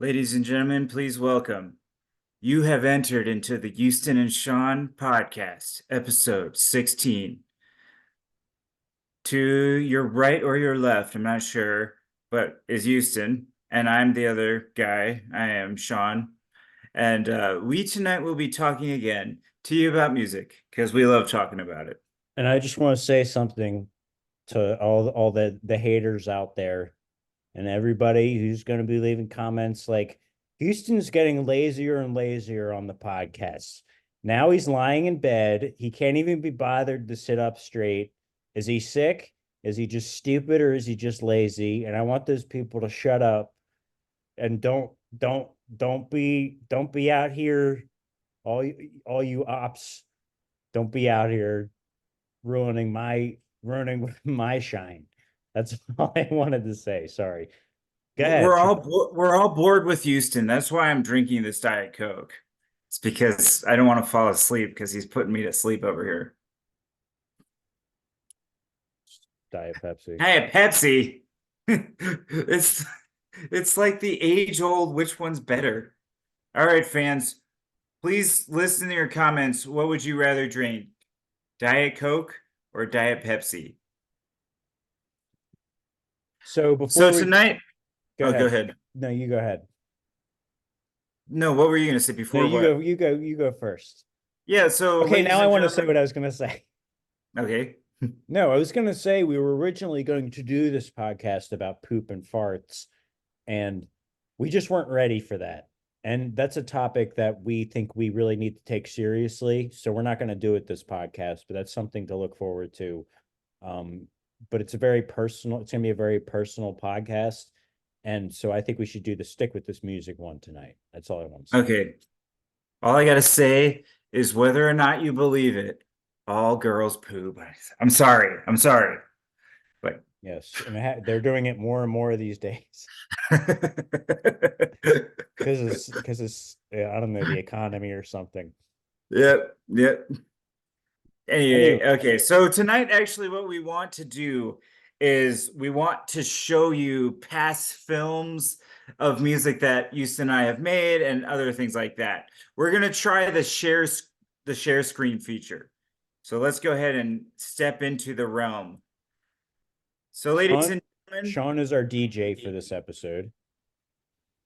Ladies and gentlemen, please welcome. You have entered into the Houston and Sean podcast, episode 16. To your right or your left, I'm not sure, but is Houston, and I'm the other guy. I am Sean. And we tonight will be talking again to you about music because we love talking about it. And I just want to say something to all the haters out there and everybody who's going to be leaving comments like Houston's getting lazier and lazier on the podcast. Now he's lying in bed. He can't even be bothered to sit up straight. Is he sick? Is he just stupid or is he just lazy? And I want those people to shut up and don't be out here all you ops. Don't be out here ruining my shine. That's all I wanted to say. Sorry. Go ahead. We're all bored with Houston. That's why I'm drinking this Diet Coke. It's because I don't want to fall asleep because he's putting me to sleep over here. Diet Pepsi. Hey, Pepsi. It's it's like the age old which one's better. All right, fans, please listen to your comments. What would you rather drink? Diet Coke or Diet Pepsi? So So before we tonight, go oh, go ahead. ahead. No, you go ahead. No, what were you gonna say No, before you go, what? you go, you go first. Yeah, so Okay, now ladies I and want to say gentlemen, what I was gonna say. okay. No, I was gonna say we were originally going to do this podcast about poop and farts, and we just weren't ready for that. And that's a topic that we think we really need to take seriously. So we're not going to do it this podcast, but that's something to look forward to. Um, but it's going to be a very personal podcast. And so I think we should do the stick with this music one tonight. That's all I want to say. Okay. All I gotta say is whether or not you believe it, all girls poop. I'm sorry. I'm sorry. But Yes. And they're doing it more and more these days because it's, I don't know, the economy or something. Yep, yep. Anyway, Anyway, okay. So tonight, actually, what we want to do is we want to show you past films of music that Houston and I have made and other things like that. We're gonna try the share screen feature. So let's go ahead and step into the realm. So, ladies Sean, and gentlemen, Sean is our DJ for this episode.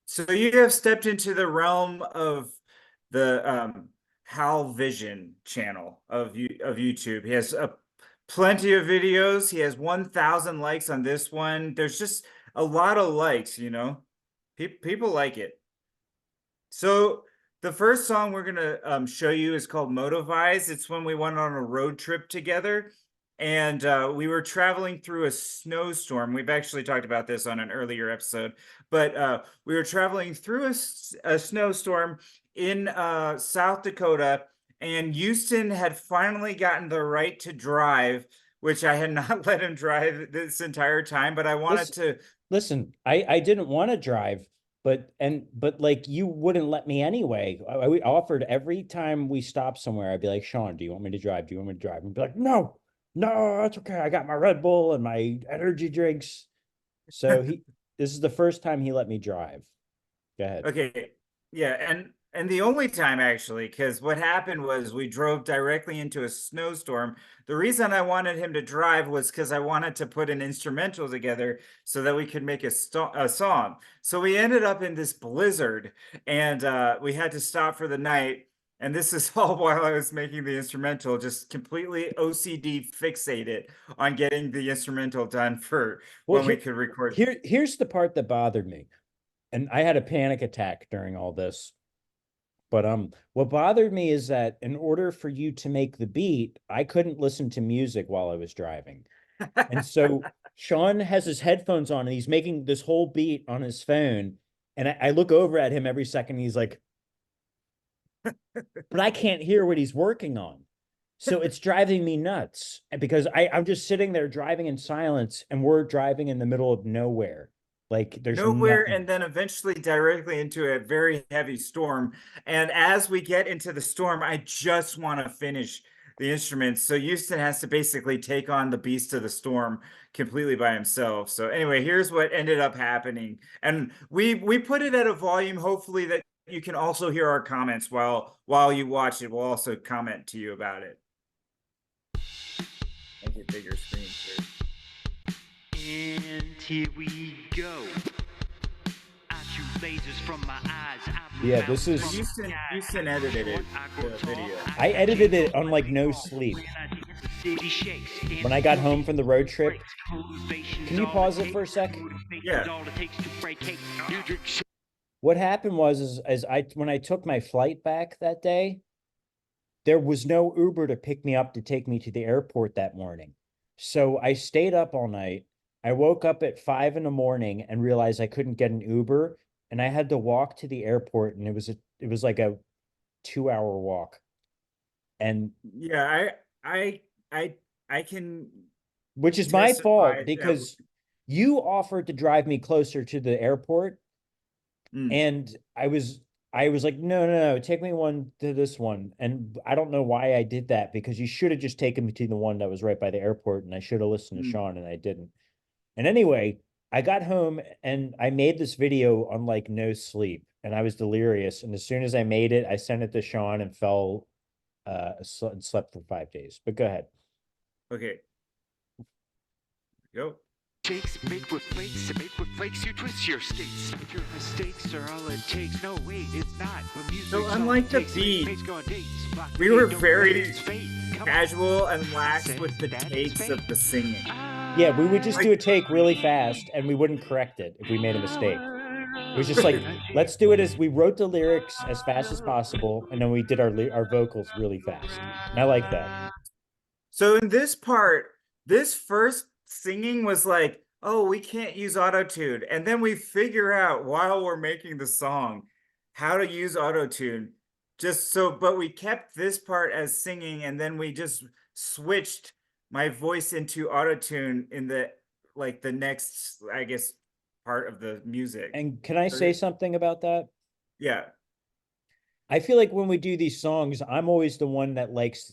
so you have stepped into the realm of the Hal Vision channel of YouTube. He has plenty of videos. He has 1,000 likes on this one. There's just a lot of likes, you know. People like it. So the first song we're gonna show you is called Motovise. It's when we went on a road trip together, and we were traveling through a snowstorm. We've actually talked about this on an earlier episode, but we were traveling through a snowstorm in South Dakota, and Houston had finally gotten the right to drive, which I had not let him drive this entire time, but I wanted Listen, to. listen, I didn't want to drive, but like you wouldn't let me anyway. I offered every time we stopped somewhere, I'd be like, Sean, do you want me to drive? Do you want me to drive? And be like, no, no, that's okay. I got my Red Bull and my energy drinks. So this is the first time he let me drive. Go ahead. Okay, yeah, and the only time actually, because what happened was we drove directly into a snowstorm. The reason I wanted him to drive was because I wanted to put an instrumental together so that we could make a song. So we ended up in this blizzard, and we had to stop for the night. And this is all while I was making the instrumental, just completely OCD fixated on getting the instrumental done for Well, when we could record. here's the part that bothered me. And I had a panic attack during all this. But what bothered me is that in order for you to make the beat, I couldn't listen to music while I was driving. And so Sean has his headphones on and he's making this whole beat on his phone. And I look over at him every second. And he's like, but I can't hear what he's working on. So it's driving me nuts because I'm just sitting there driving in silence and we're driving in the middle of nowhere. Like there's Nowhere, nothing. and then eventually directly into a very heavy storm. And as we get into the storm, I just want to finish the instruments. So Houston has to basically take on the beast of the storm completely by himself. So anyway, here's what ended up happening. And we put it at a volume, hopefully that you can also hear our comments while you watch it. We'll also comment to you about it. Make it bigger screen too. And here we go. I shoot lasers from my eyes. Yeah, this is- Houston edited it, the video. I edited it on like no sleep. When I got home from the road trip, can you pause it for a sec? Yeah. What happened was is when I took my flight back that day, there was no Uber to pick me up to take me to the airport that morning. So I stayed up all night. I woke up at 5 a.m. and realized I couldn't get an Uber, and I had to walk to the airport, and it was like a 2-hour walk. And Yeah, I can. which is my testify fault that- because you offered to drive me closer to the airport, Mm. and I was like, no, take me one to this one. And I don't know why I did that, because you should have just taken me to the one that was right by the airport, and I should have listened to Mm. Sean, and I didn't. And anyway, I got home and I made this video on like no sleep, and I was delirious. And as soon as I made it, I sent it to Sean and and slept for 5 days. But go ahead. Okay. Go. Shakes, make with flakes, you twist your skates. If your mistakes are all it takes. No, wait, it's not. When music's So all unlike it the takes, beat, mates go on dates, block we the were date, don't very wait, it's fate. Come on. Casual and lax Say with the that it's takes of fate. the singing. Yeah, we would just do a take really fast and we wouldn't correct it if we made a mistake. It was just like, let's do it as we wrote the lyrics as fast as possible, and then we did our vocals really fast. And I like that. So in this part, this first singing was like, oh, we can't use autotune. And then we figure out while we're making the song how to use autotune. But we kept this part as singing, and then we just switched my voice into autotune in the next, I guess, part of the music. And can I say something about that? Yeah. I feel like when we do these songs, I'm always the one that likes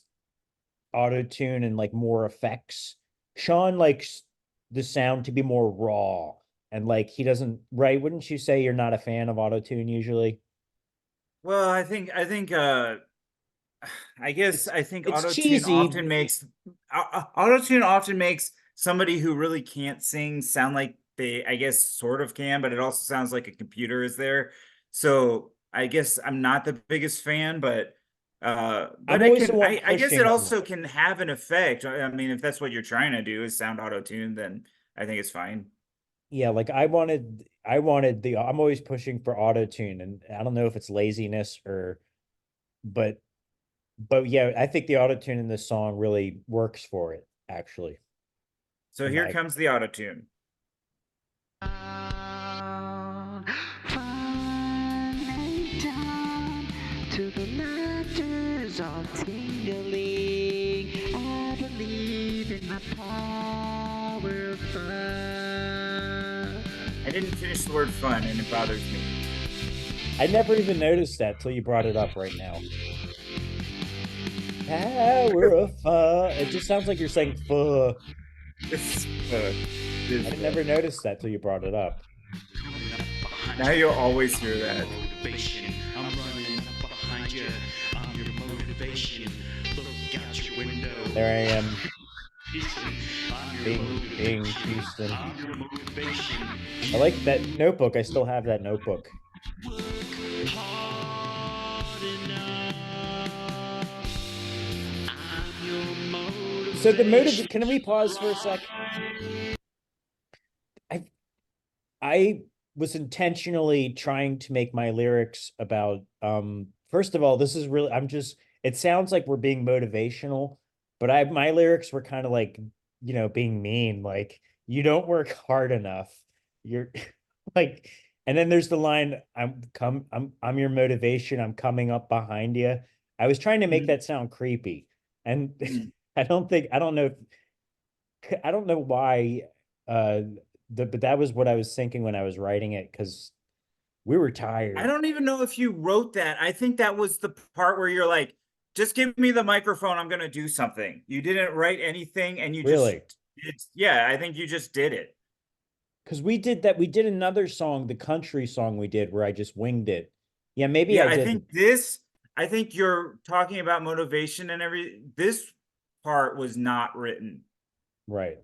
autotune and like more effects. Sean likes the sound to be more raw, and like he doesn't, right? Wouldn't you say you're not a fan of autotune usually? Well, I think It's autotune cheesy. autotune often makes somebody who really can't sing sound like they, I guess, sort of can, but it also sounds like a computer is there. So I guess I'm not the biggest fan, but I'm always the one I guess pushing it on also it. can have an effect. I mean, if that's what you're trying to do is sound auto-tuned, then I think it's fine. Yeah, like I wanted I'm always pushing for autotune, and I don't know if it's laziness or, but yeah, I think the autotune in this song really works for it, actually. So In here my- comes the auto-tune. Finally down to the letters all tingling. I believe in the power of fun. I didn't finish the word fun, and it bothers me. I never even noticed that till you brought it up right now. Power of fun. It just sounds like you're saying fuh. I never noticed that till you brought it up. Now you'll always hear that. Motivation. I'm running up behind you. I'm your motivation. Look out your window. There I am, Houston, I'm your being motivation. Houston. I'm your motivation. I like that notebook. I still have that notebook. Hard enough. I'm your motivation. So the motive. Can we pause for a sec? I was intentionally trying to make my lyrics about. First of all, this is really. It sounds like we're being motivational, but my lyrics were kind of like, being mean. Like, you don't work hard enough. You're like, and then there's the line, I'm your motivation. I'm coming up behind you. I was trying to make Mhm. that sound creepy. And Mhm. I don't know why, but that was what I was thinking when I was writing it, because we were tired. I don't even know if you wrote that. I think that was the part where you're like, just give me the microphone. I'm gonna do something. You didn't write anything, and you Really? yeah, I think you just did it. Because we did that. We did another song, the country song we did, where I just winged it. Yeah, maybe Yeah, I I did. think I think you're talking about motivation and this part was not written. Right.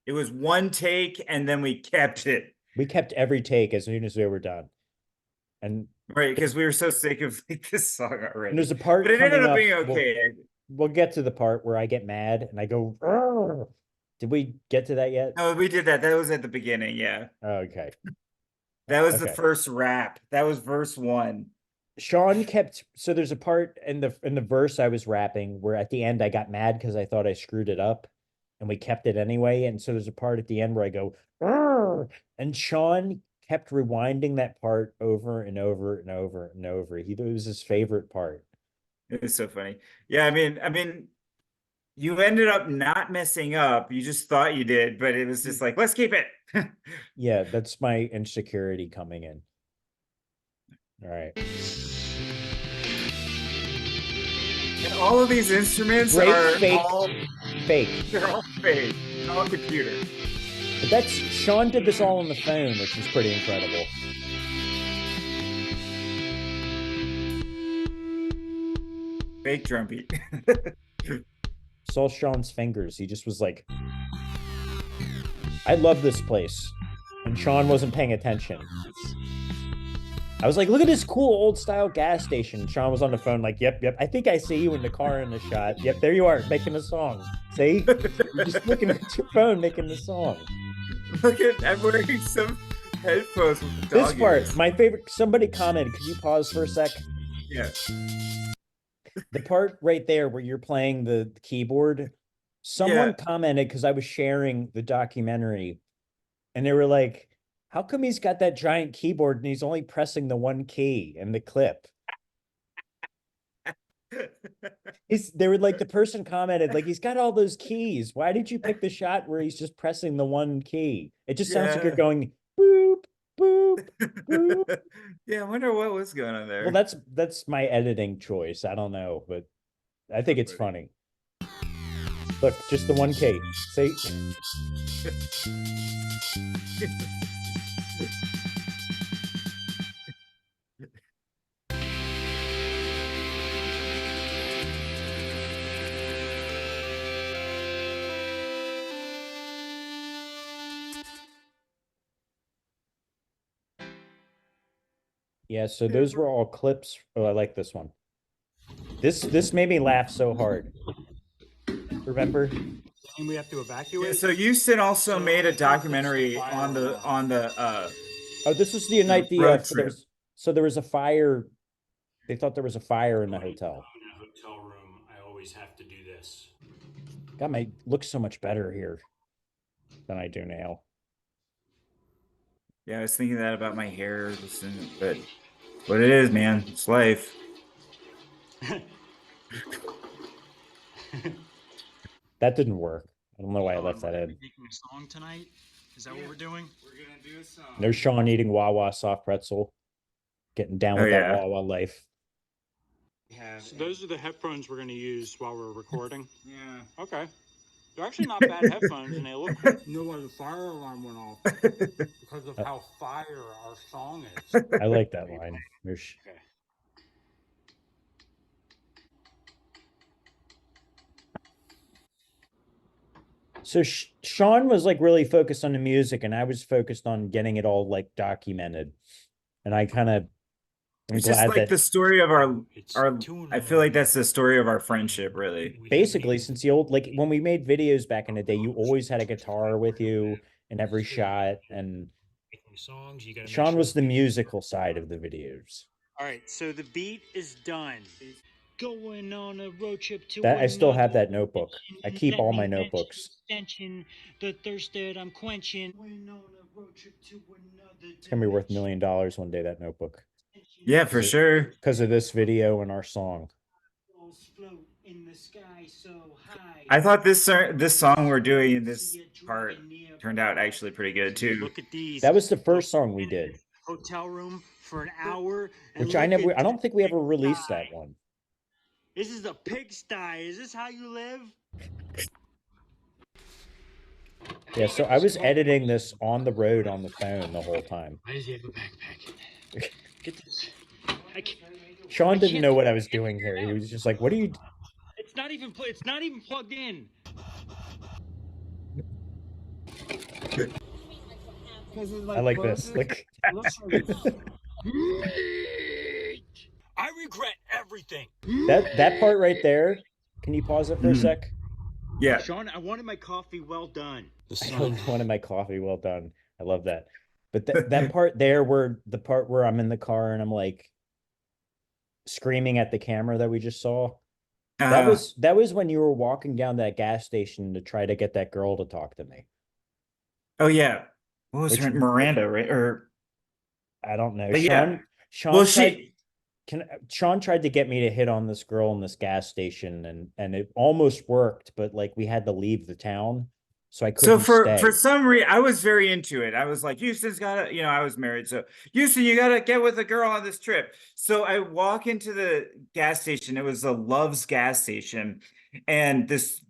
It was one take and then we kept it. We kept every take as soon as we were done. And Right, because we were so sick of like this song and already. there's a part But it ended coming up up. being We'll, okay. we'll get to the part where I get mad and I go, "Arr!" Did we get to that yet? No, we did that. That was at the beginning, yeah. Okay. That was the Okay. first rap. That was verse 1. Sean kept, so there's a part in the verse I was rapping where at the end I got mad because I thought I screwed it up and we kept it anyway. And so there's a part at the end where I go, "Arr!" And Sean kept rewinding that part over and over and over and over. It was his favorite part. It was so funny. Yeah, I mean, you ended up not messing up. You just thought you did, but it was just like, let's keep it. Yeah, that's my insecurity coming in. All right. And all of these instruments Great are fake. all Fake. they're all fake. All computer. But that's Sean did this all on the phone, which is pretty incredible. Fake drum beat. Saw Sean's fingers. He just was like, I love this place. And Sean wasn't paying attention. I was like, look at this cool old style gas station. Sean was on the phone, like, yep. I think I see you in the car in the shot. Yep, there you are, making a song. See? You're just looking at your phone making the song. Look at I'm wearing some headphones with the dog This part, ears. my favorite, somebody commented, could you pause for a sec? Yeah. The part right there where you're playing the keyboard, someone commented because I was sharing the documentary and they were like, how come he's got that giant keyboard and he's only pressing the one key in the clip? They were like, the person commented, like, he's got all those keys. Why did you pick the shot where he's just pressing the one key? It just sounds like you're Yeah. going boop, boop, boop. Yeah, I wonder what was going on there. Well, that's my editing choice. I don't know, but I think it's funny. Look, just the one key. See? Yeah, so those were all clips. Oh, I like this one. This made me laugh so hard. Remember? And we have to Yeah, evacuate. so Houston also So made a I think it's documentary fire on the alarm. Oh, this was the night road so there was a fire. They thought there was a fire in the hotel. In a hotel room, I always have to do this. God, my looks so much better here than I do now. Yeah, I was thinking that about my hair, but what it is, man, it's life. That didn't work. I don't know why I left that Are we in. making a song tonight? Is that what we're doing? We're gonna do a song. There's Sean eating Wawa soft pretzel, getting down with Oh, that yeah. Wawa life. So those are the headphones we're going to use while we're recording. Yeah. Okay. They're actually not bad headphones, and they look cool. You know why the fire alarm went off? Because of how fire our song is. I like that line. There's Okay. So Sean was like really focused on the music, and I was focused on getting it all like documented. And I kind of, I'm It's just glad like that the story of our It's our. 2 in the I feel like morning. that's the story of our friendship, really. We basically haven't since the old, like when we made videos back in the day, you always had a guitar with you in every shot, and making songs. You gotta make Sean sure was the that- musical side of the videos. All right, so the beat is done. Going on a road trip to That I still have another that notebook. I dimension. keep Let all me my mention notebooks. extension, the thirst that I'm quenching. Going on a road trip to another It's gonna be worth $1 dimension. million one day, that notebook, Yeah, for sure. because of this video and our song. Walls float in the sky so high. I thought this song we're doing in this part turned out actually pretty good too. Look at these. That was the first song we did, Hotel room for an hour. and which I look never, at I don't think we ever the released that sky. one. This is a pigsty. Is this how you live? Yeah, so I was editing this on the road on the phone the whole time. Why does he have a backpack? Get this. Sean I didn't can't know what I figure was doing it here. He out. was just like, "What are you?" It's not even it's not even plugged in. I like this. Like, I regret everything. that part right there. Can you pause it for a Mhm. sec? Yeah. Sean, I wanted my coffee well done. The I wanted my coffee well done. I love that. But that part there, where the part where I'm in the car and I'm like screaming at the camera that we just saw, that was when you were walking down that gas station to try to get that girl to talk to me. Oh yeah. What was Which- her Miranda, right? Or I don't know. yeah. Sean Well, tried, Sean tried to get me to hit on this girl in this gas station, and it almost worked, but like we had to leave the town, so I So couldn't for stay. some reason, I was very into it. I was like, Houston's gotta, I was married, so Houston, you gotta get with a girl on this trip. So I walk into the gas station. It was a Love's gas station, and this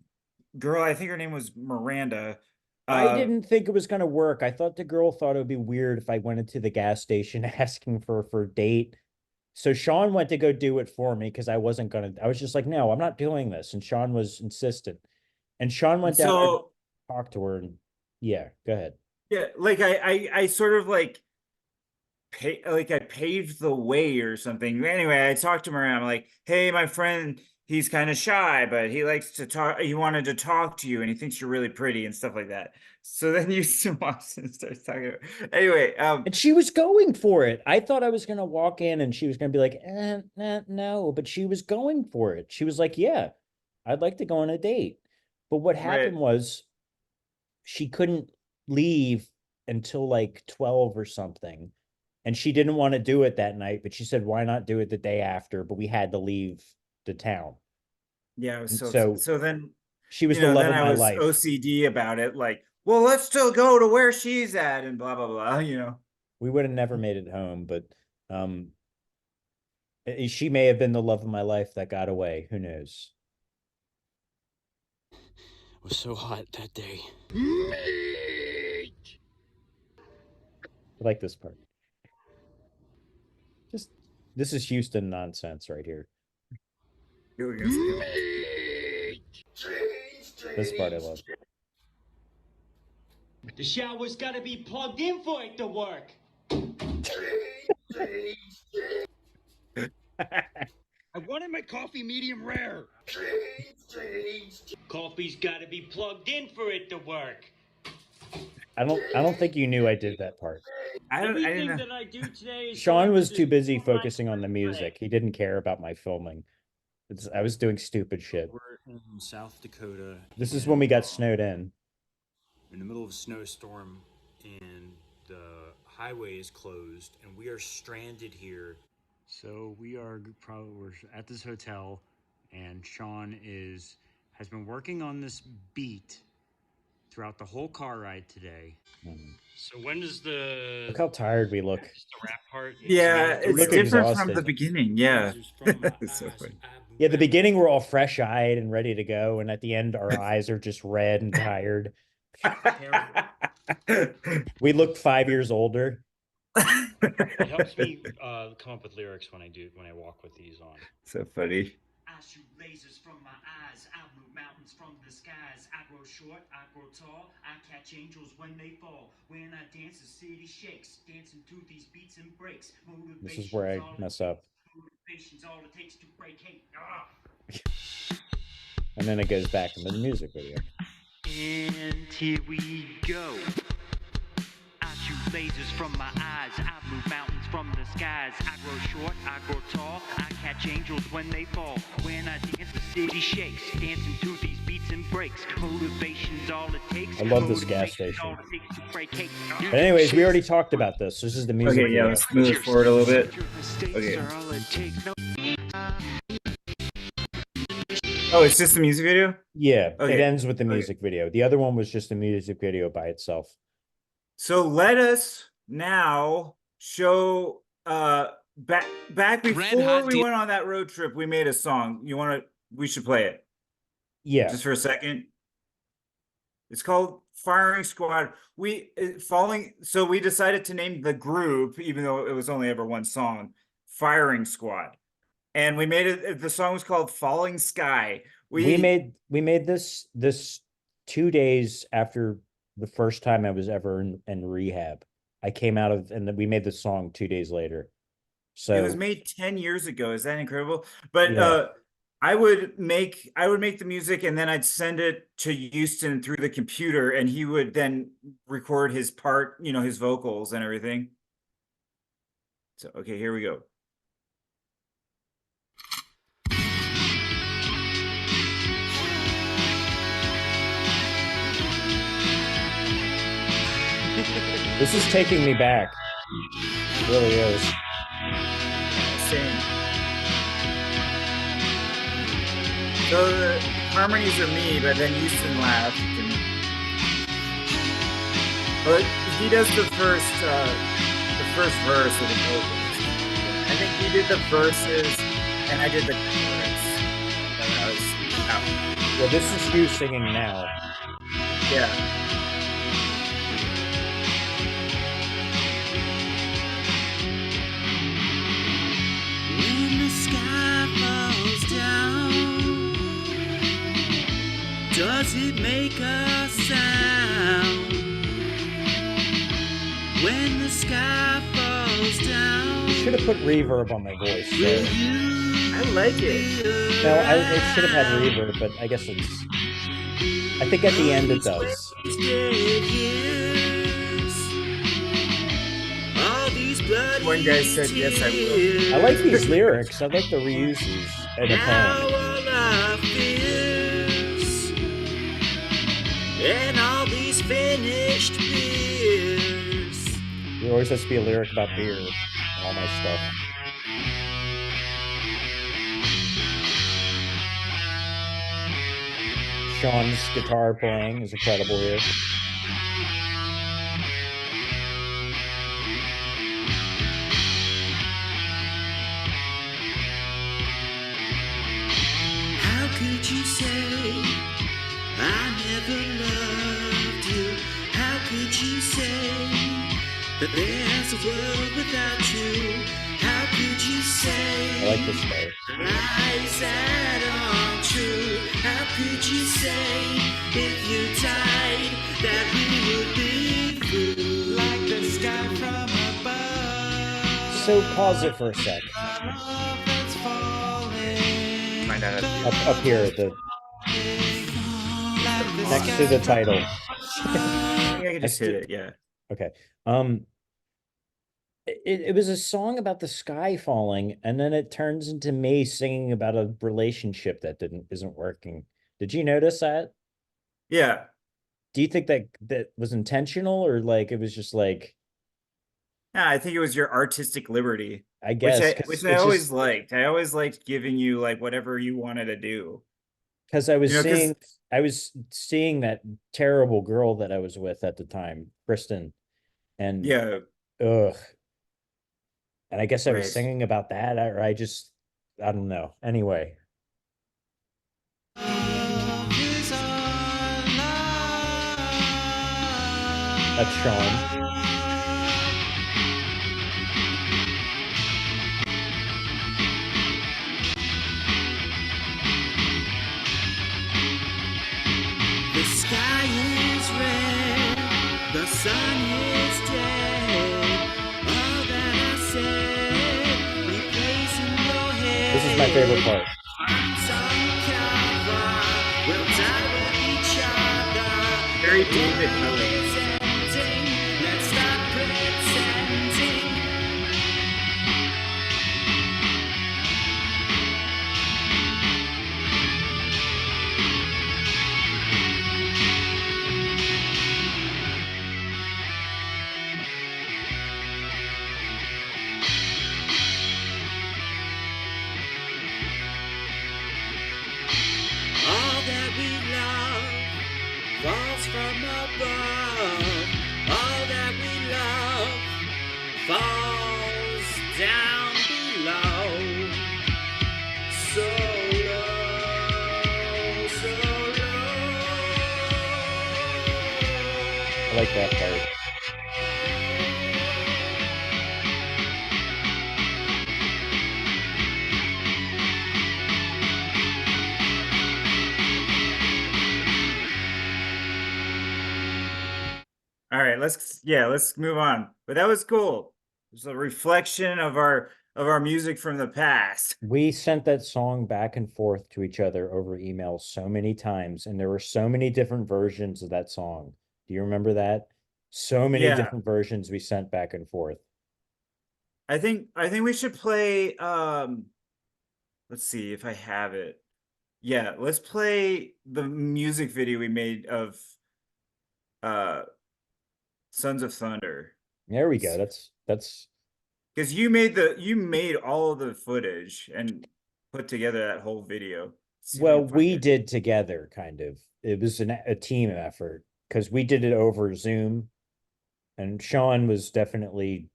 girl, I think her name was Miranda. I didn't think it was going to work. I thought the girl thought it would be weird if I went into the gas station asking for a date. So Sean went to go do it for me because I wasn't going to. I was just like, no, I'm not doing this. And Sean was insistent. And Sean went down there to So talk to her. And yeah, go ahead. yeah, like I sort of like I paved the way or something. Anyway, I talked to him and I'm like, hey, my friend, he's kind of shy, but he likes to talk. He wanted to talk to you and he thinks you're really pretty and stuff like that. So then Houston walks in and starts talking. Anyway, And she was going for it. I thought I was going to walk in and she was going to be like, no, but she was going for it. She was like, yeah, I'd like to go on a date. But what happened was she couldn't leave until like 12 or something. And she didn't want to do it that night, but she said, why not do it the day after? But we had to leave the town. yeah, I was So so then she was the love then of I my was life. OCD about it, like, well, let's still go to where she's at and blah blah blah, We would have never made it home, but she may have been the love of my life that got away. Who knows? It was so hot that day. I like this part. This is Houston nonsense right here. This part I love. The shower's gotta be plugged in for it to work. I wanted my coffee medium rare. Coffee's gotta be plugged in for it to work. I don't think you knew I did that part. I Everything didn't know. that I do today is Sean going was to too busy improve my focusing on the music. He didn't care about my filming. I was doing stupid shit. We're in South Dakota. This is when we got and, snowed in. in the middle of a snowstorm, and the highway is closed, and we are stranded here. So we're at this hotel, and Sean has been working on this beat throughout the whole car ride today. So when does the Look how tired we look. rap part? Yeah, it's look different from exhausted. the beginning. Yeah. It's so funny. Yeah, the beginning we're all fresh-eyed and ready to go, and at the end our eyes are just red and tired. We look 5 years older. It helps me come up with lyrics when I walk with these on. So funny. I shoot lasers from my eyes. I move mountains from the skies. I grow short, I grow tall. I catch angels when they fall. When I dance, the city shakes. Dancing to these beats and breaks. This is where I mess up. Motivation's all it takes to break hate. And then it goes back into the music video. And here we go. I shoot lasers from my eyes. I move mountains from the skies. I grow short, I grow tall. I catch angels when they fall. When I dance, the city shakes. Dancing to these beats and breaks. Motivation's all it takes. I love this gas Motivation's station. all it takes to break hate. But anyways, we already talked about this. This is the music Okay, yeah, video. let's move it forward a little bit. Your mistakes Okay. are all it takes. No, Oh, it's just the music video? Yeah, it Okay. ends with the Okay. music video. The other one was just a music video by itself. So let us now show back Red before Hot we D- went on that road trip, we made a song. We should play it Yeah. just for a second. It's called Firing Squad. So we decided to name the group, even though it was only ever one song, Firing Squad. And we made it, the song was called Falling Sky. We made this 2 days after the first time I was ever in rehab. I came out of, and then we made the song 2 days later. So it was made 10 years ago. Is that incredible? But Yeah. I would make the music and then I'd send it to Houston through the computer and he would then record his part, his vocals and everything. So okay, here we go. this is taking me back. It really is. Same. So the harmonies are me, but then Houston laughed. But he does the first verse of the vocals. I think he did the verses, and I did the chorus. And I was out. Well, this is you singing now. Yeah. When the sky falls down, does it make a sound? When the sky falls down, You should have put reverb on my voice. So. I like it. No, it should have had reverb, but I guess it's. I think at the end it does. One guy said, yes, I will. I like these lyrics. I'd like to reuse these in a poem. And all these finished beers. There always has to be a lyric about beer and all my stuff. Sean's guitar playing is incredible here. How could you say I never loved you? How could you say that there's a world without you? How could you say I like this part. lies that aren't true? How could you say if you died that we would be through? Like the sky from above. So pause it for a sec. Love that's falling. Find out at Up here at the next to the title. I think I can just hit it, yeah. Okay. It was a song about the sky falling, and then it turns into me singing about a relationship that isn't working. Did you notice that? Yeah. Do you think that was intentional, or like it was just like, Yeah, I think it was your artistic liberty. I guess, Which I always liked. I always liked giving you like whatever you wanted to do. because I was You know, 'cause- seeing that terrible girl that I was with at the time, Kristen, and Yeah. ugh. And I guess I was Right. singing about that, or I don't know. Anyway, that's Sean. The sky is red, the sun is dead. All that I said, replacing your head. This is my favorite part. We'll die with each other. Very David Bowie. Let's stop pretending. All that we love falls from above. All that we love falls down like that part. All right, let's move on. But that was cool. It's a reflection of our music from the past. We sent that song back and forth to each other over email so many times, and there were so many different versions of that song. Do you remember that? So many Yeah. different versions we sent back and forth. I think we should play let's see if I have it. Yeah, let's play the music video we made of Sons of Thunder. There we go. That's Because you made all of the footage and put together that whole video. See if well, can find we it. did together, kind of. It was a team effort because we did it over Zoom, and Sean was definitely,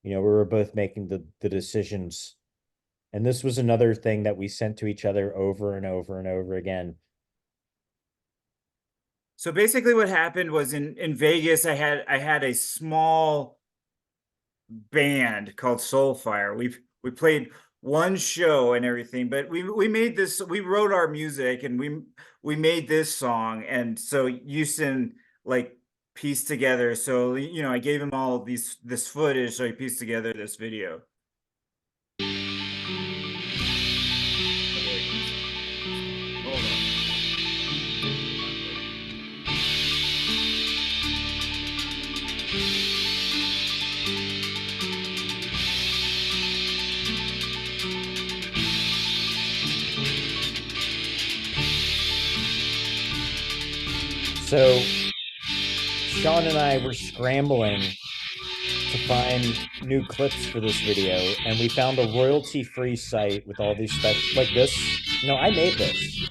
we were both making the decisions, and this was another thing that we sent to each other over and over and over again. So basically what happened was in Vegas, I had a small band called Soulfire. We played one show and everything, but we we wrote our music and we made this song, and so Houston like pieced together. So I gave him all this footage, so he pieced together this video. Hold on. So Sean and I were scrambling to find new clips for this video, and we found a royalty-free site with all these special, like this. No, I made this.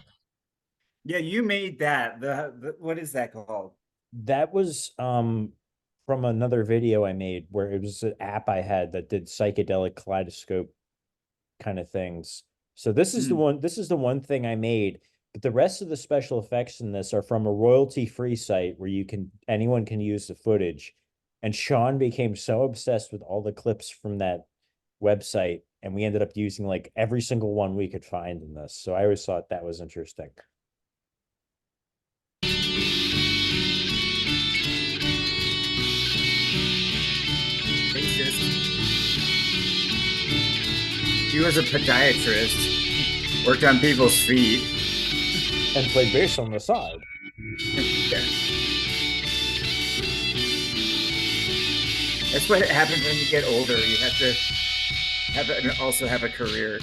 Yeah, you made that. The what is that called? That was from another video I made where it was an app I had that did psychedelic kaleidoscope kind of things. So this is the one thing I made, but the rest of the special effects in this are from a royalty-free site where anyone can use the footage. And Sean became so obsessed with all the clips from that website, and we ended up using like every single one we could find in this. So I always thought that was interesting. He was a podiatrist, worked on people's feet. And played bass on the side. Yeah. That's what happens when you get older. You have to also have a career.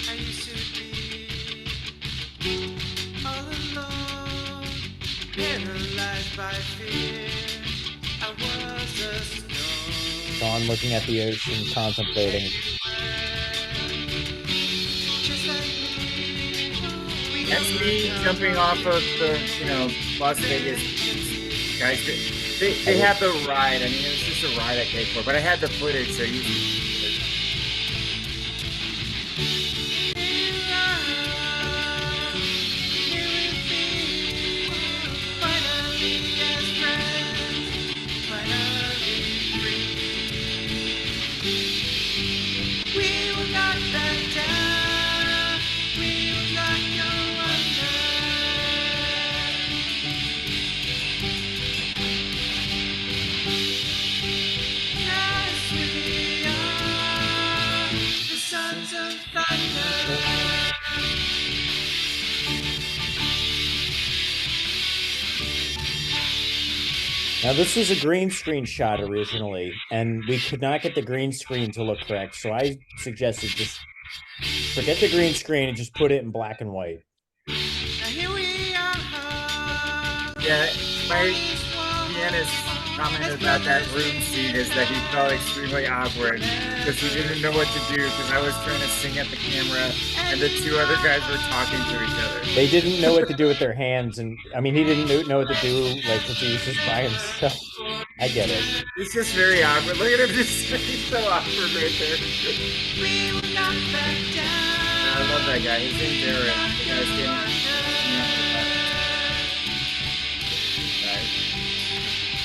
I used to be all alone, paralyzed by fear. I was a stone. Sean looking at the ocean, contemplating. Just like me. That's me jumping off of the, Las Vegas guys. They have the ride. I mean, it was just a ride I paid for, but I had the footage, so you. Now, this was a green screen shot originally, and we could not get the green screen to look correct. So I suggested just forget the green screen and just put it in black and white. Yeah, my pianist commented about that room scene is that he felt extremely awkward because he didn't know what to do because I was trying to sing at the camera and the two other guys were talking to each other. They didn't know what to do with their hands, and I mean, he didn't know what to do, like, because he was just by himself. I get it. It's just very awkward. Look at him, he's so awkward right there. I love that guy. His name's Aaron. The guy's getting. Right.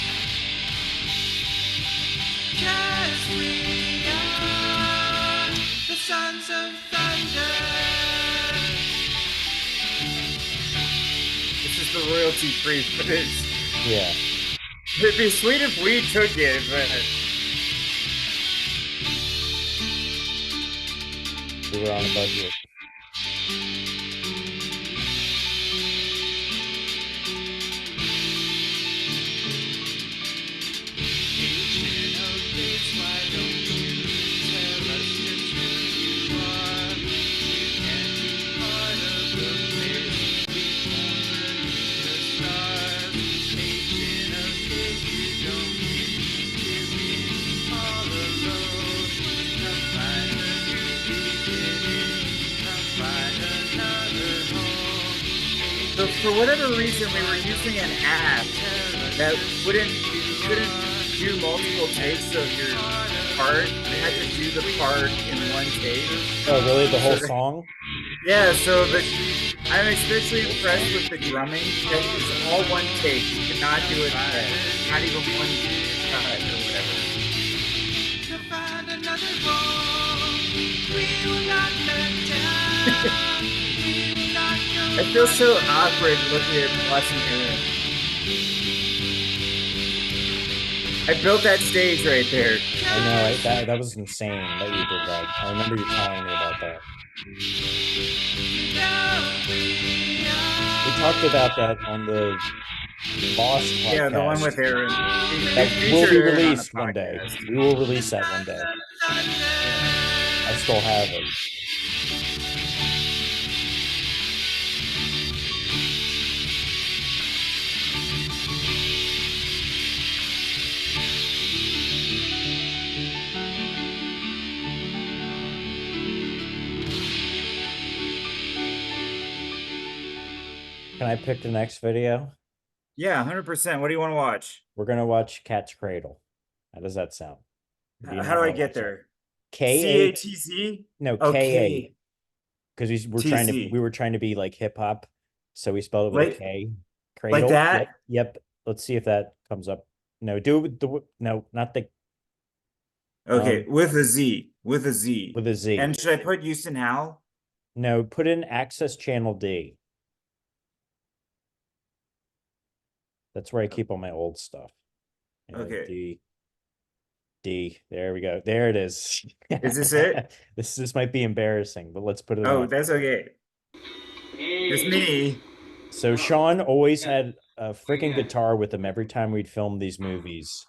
Cause we are the sons of thunder. This is the royalty free footage. Yeah. It'd be sweet if we took it, but We were on a budget. so for whatever reason, we were using an app that couldn't do multiple takes of your part. We had to do the part in one take. Oh, really? The whole So- song? Yeah, so I'm especially impressed with the drumming. That is all one take. You cannot do it not even one cut or whatever. To find another home, we will not let down. We will not go I feel so awkward looking at watching Aaron. I built that stage right there. I know, that was insane that you did that. I remember you telling me about that. We talked about that on the Boss podcast. Yeah, the one with Aaron. That We will featured be Aaron on the released one day. podcast. We will release that one day. I still have it. Can I pick the next video? Yeah, 100%. What do you want to watch? We're gonna watch Cat's Cradle. How does that sound? Do you How know do I to get watch that? there? K-A, CATZ? no, Okay. K-A. Because we were trying to be like hip hop, so we spelled it with a Like- K. Cradle. that? Yep. Let's see if that comes up. No, do it with the no, not the Okay, with a Z. With a Z. with a Z. And should I put Houston Howell? No, put in Access Channel D. That's where I keep all my old stuff. Okay. D. There we go. There it is. Is this it? This might be embarrassing, but let's put it Oh, on. that's okay. It's me. So Sean always had a freaking guitar with him every time we'd film these movies.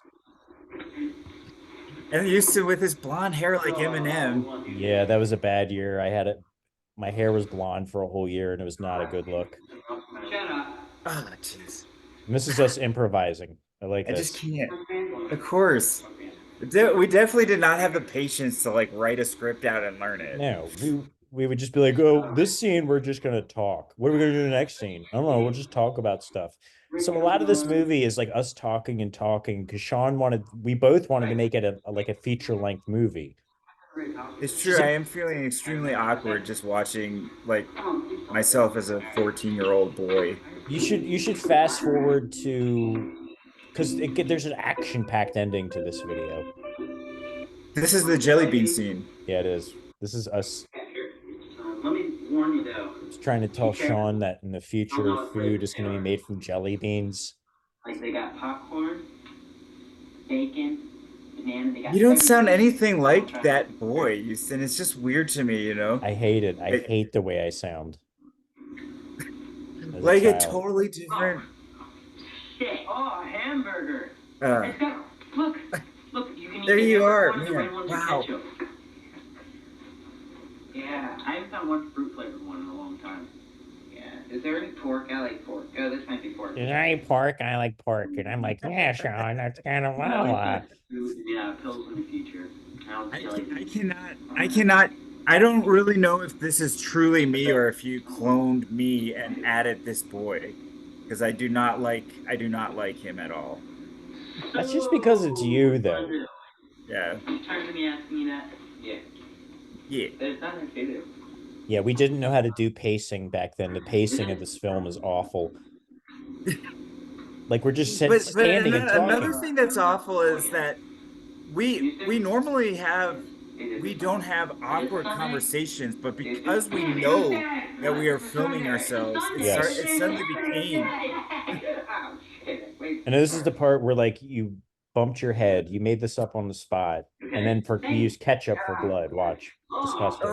And Houston with his blonde hair like Eminem. Yeah, that was a bad year. I had it. My hair was blonde for a whole year, and it was not a good look. Ah, jeez. And this is us improvising. I like I this. just can't. Of course. We definitely did not have the patience to like write a script out and learn it. No, we would just be like, oh, this scene we're just gonna talk. What are we gonna do in the next scene? I don't know. We'll just talk about stuff. So a lot of this movie is like us talking and talking because we both wanted to make it a feature length movie. It's true. I am feeling extremely awkward just watching like myself as a 14-year-old boy. You should fast forward to because there's an action packed ending to this video. This is the jelly bean scene. Yeah, it is. This is us Let me warn you though, trying to tell Sean that in the future food is going to be made from jelly beans. like they got popcorn, bacon, banana. They got You don't sound everything. anything like that boy, Houston. It's just weird to me, you know? I hate it. I hate the way I sound. As Like a child. totally different. Shit! Oh, a hamburger. Uh, It's got look. You can eat There the you yellow are, one, the man. red one's with Wow. ketchup. Yeah, I haven't found one fruit flavored one in a long time. Yeah. Is there any pork? I like pork. Oh, this might be pork. Is there any pork? I like pork. And I'm like, yeah, Sean, that's kind of Food, yeah, pills in the future. I cannot. I don't really know if this is truly me or if you cloned me and added this boy, because I do not like him at all. That's just because it's you, though. Yeah, You turned to me asking me that? Yeah. yeah. It's not okay though. Yeah, we didn't know how to do pacing back then. The pacing of this film is awful. Like we're just But standing and another talking. thing that's awful is that we normally we don't have awkward conversations, but because we know that we are filming ourselves, Yes. it suddenly became Oh, shit. Wait. And this is the part where like you bumped your head. You made this up on the spot, and then we use ketchup for blood. Watch, disgusting.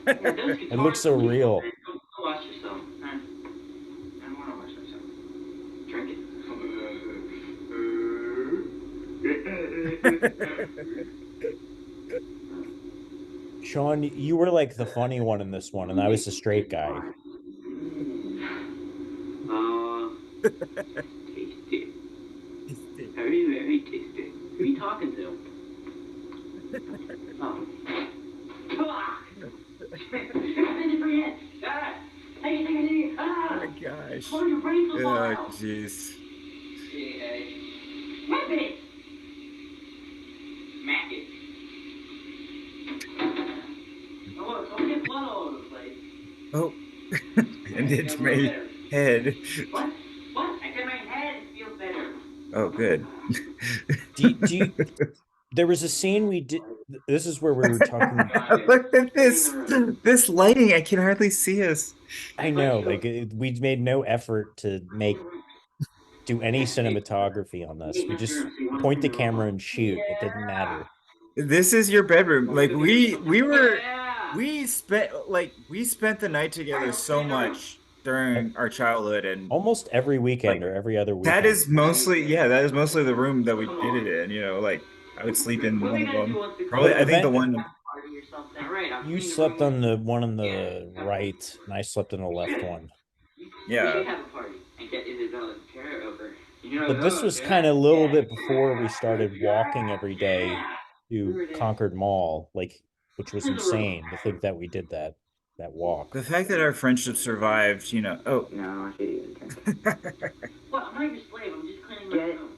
It looks so real. Go wash yourself. I don't want to wash myself. Drink it. Sean, you were like the funny one in this one, and I was the straight guy. Tasty. Very, very tasty. Who are you talking to? Oh. Oh my gosh. Oh, your brains will fall Oh, out. jeez. Whip it! Smack it. Oh, look, don't get blood all over the place. Oh, and it's Get a little my better. head. What? What? I said my head feels better. Oh, good. Do you, there was a scene we did. This is where we were talking. Look at this lighting. I can hardly see us. I know, like we made no effort to do any cinematography on this. We just point the camera and shoot. It didn't matter. This is your bedroom. Like we Yeah. spent the night together so much during our childhood, and Almost every weekend Like, or every other weekend. that is mostly the room that we did it in. You know, like I would sleep in one of them. Probably, I think the one. Party or something. All right, You slept on the one on the right, and I slept on the left one. Yeah. We should have a party and get Isabella chair over. But this was kind of a little bit before we started walking every day to Concord Mall, like, which was insane to think that we did that walk. The fact that our friendship survived, you know. Oh, No, I should even drink. What? I'm not your slave. I'm just cleaning my room.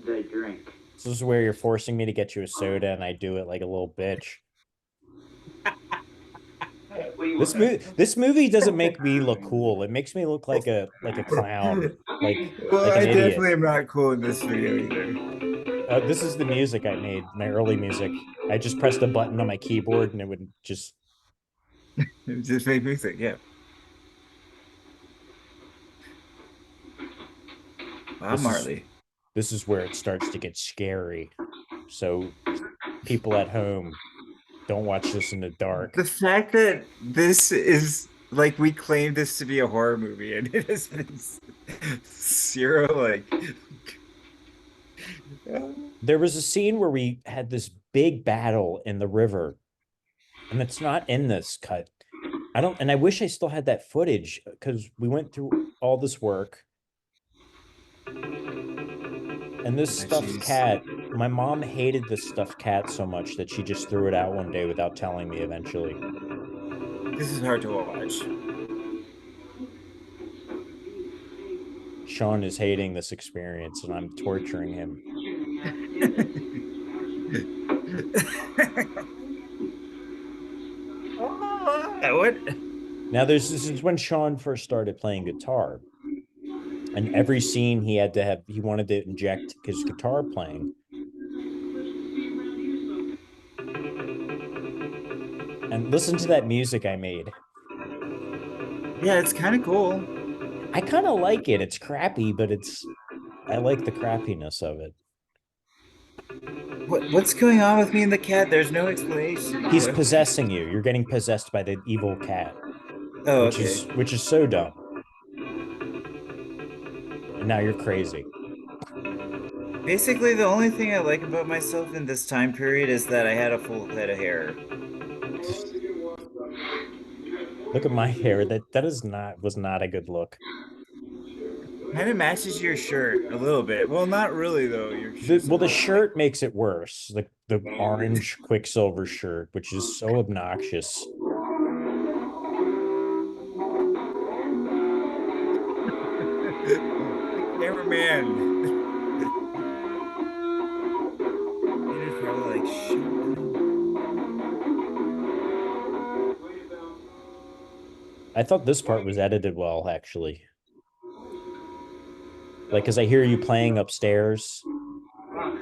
The drink. This is where you're forcing me to get you a soda, and I do it like a little bitch. This movie doesn't make me look cool. It makes me look like a clown, like well, like an I idiot. definitely am not cool in this video either. This is the music I made, my early music. I just pressed a button on my keyboard, and it would just. It just made music, yeah. Bob Marley. This is where it starts to get scary. So, people at home, don't watch this in the dark. The fact that this is like we claimed this to be a horror movie, and it has been zero like. There was a scene where we had this big battle in the river, and it's not in this cut. I wish I still had that footage because we went through all this work. And this stuffed cat, my mom hated this stuffed cat so much that she just threw it out one day without telling me eventually. This is hard to watch. Sean is hating this experience, and I'm torturing him. What? Now, this is when Sean first started playing guitar. And every scene he wanted to inject his guitar playing. And listen to that music I made. Yeah, it's kind of cool. I kind of like it. It's crappy, but I like the crappiness of it. What's going on with me and the cat? There's no explanation. He's possessing you. You're getting possessed by the evil cat. Oh, which is so dumb. And now you're crazy. Basically, the only thing I like about myself in this time period is that I had a full head of hair. Look at my hair. That was not a good look. Kind of matches your shirt a little bit. Well, not really though. The shirt makes it worse. Like the orange Quicksilver shirt, which is so obnoxious. Cameraman. Peter's probably like, shut I thought this part was edited well, actually. Like, because I hear you playing upstairs. Sean,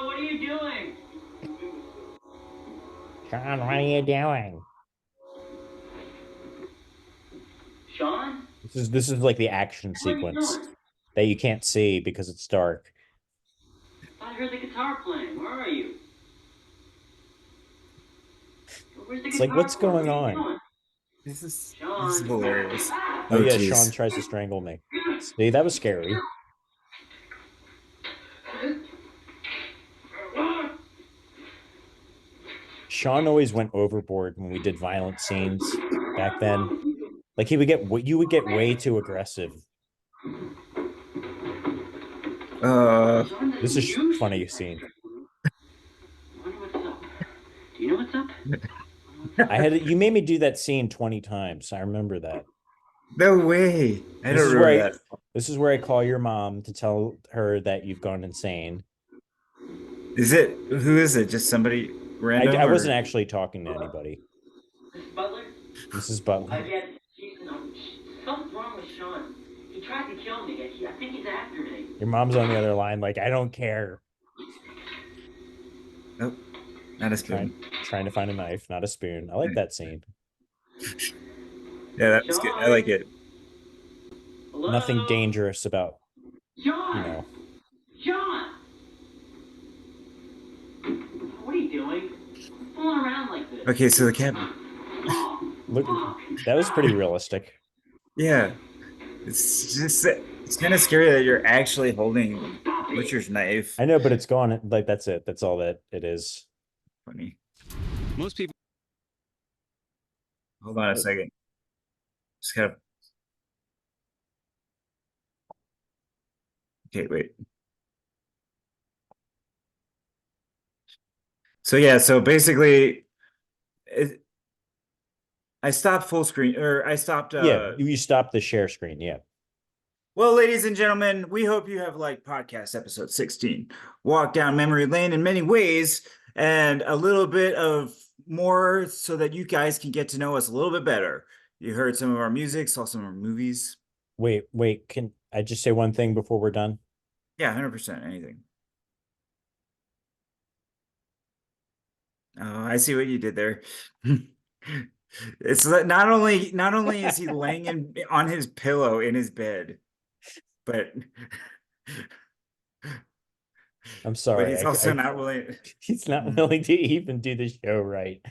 what are you doing? Sean, what are you doing? Sean? This is like the action What are you sequence doing? that you can't see because it's dark. I heard the guitar playing. Where are you? Where's the It's like, guitar what's playing? going What are you on? doing? This is Sean. hilarious. Oh yeah, geez. Sean tries to strangle me. See, that was scary. Sean always went overboard when we did violent scenes back then. Like you would get way too aggressive. This is funny scene. Do you know what's up? You made me do that scene 20 times. I remember that. No way. I This don't is remember where that. This is where I call your mom to tell her that you've gone insane. Who is it? Just somebody random? I or- wasn't actually talking to anybody. Mrs. Butler? Mrs. Butler. I've had something's wrong with Sean. He tried to kill me. I think he's after me. Your mom's on the other line, like, I don't care. Nope. Not a spoon. Trying to find a knife, not a spoon. I like that scene. Yeah, that was good. I like it. Hello? Nothing dangerous about, Sean! you know. Sean! What are you doing? Fooling around like this. Okay, so the cat. Look, that was pretty realistic. Yeah. It's kind of scary that you're actually holding butcher's knife. I know, but it's gone. Like, that's it. That's all that it is. Funny. Most people. Hold on a second. Just kind of. Okay, wait. So yeah, so basically, I stopped full screen, or I stopped. Yeah, you stopped the share screen. Yeah. Well, ladies and gentlemen, we hope you have liked podcast episode 16. Walk down memory lane in many ways, and a little bit of more so that you guys can get to know us a little bit better. You heard some of our music, saw some of our movies. Wait. Can I just say one thing before we're done? Yeah, 100%. Anything. Oh, I see what you did there. It's not only is he laying on his pillow in his bed, but I'm sorry. but he's also not willing. He's not willing to even do the show right.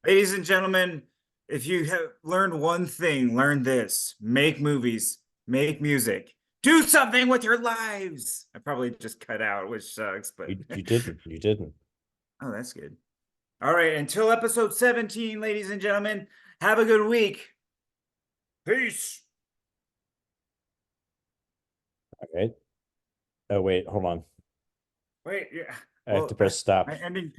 Ladies and gentlemen, if you have learned one thing, learn this: make movies, make music, do something with your lives. I probably just cut out, which sucks, but You didn't. oh, that's good. All right, until episode 17, ladies and gentlemen, have a good week. Peace. All right. Oh, wait, hold on. Wait, yeah. I have to press stop. My ending code.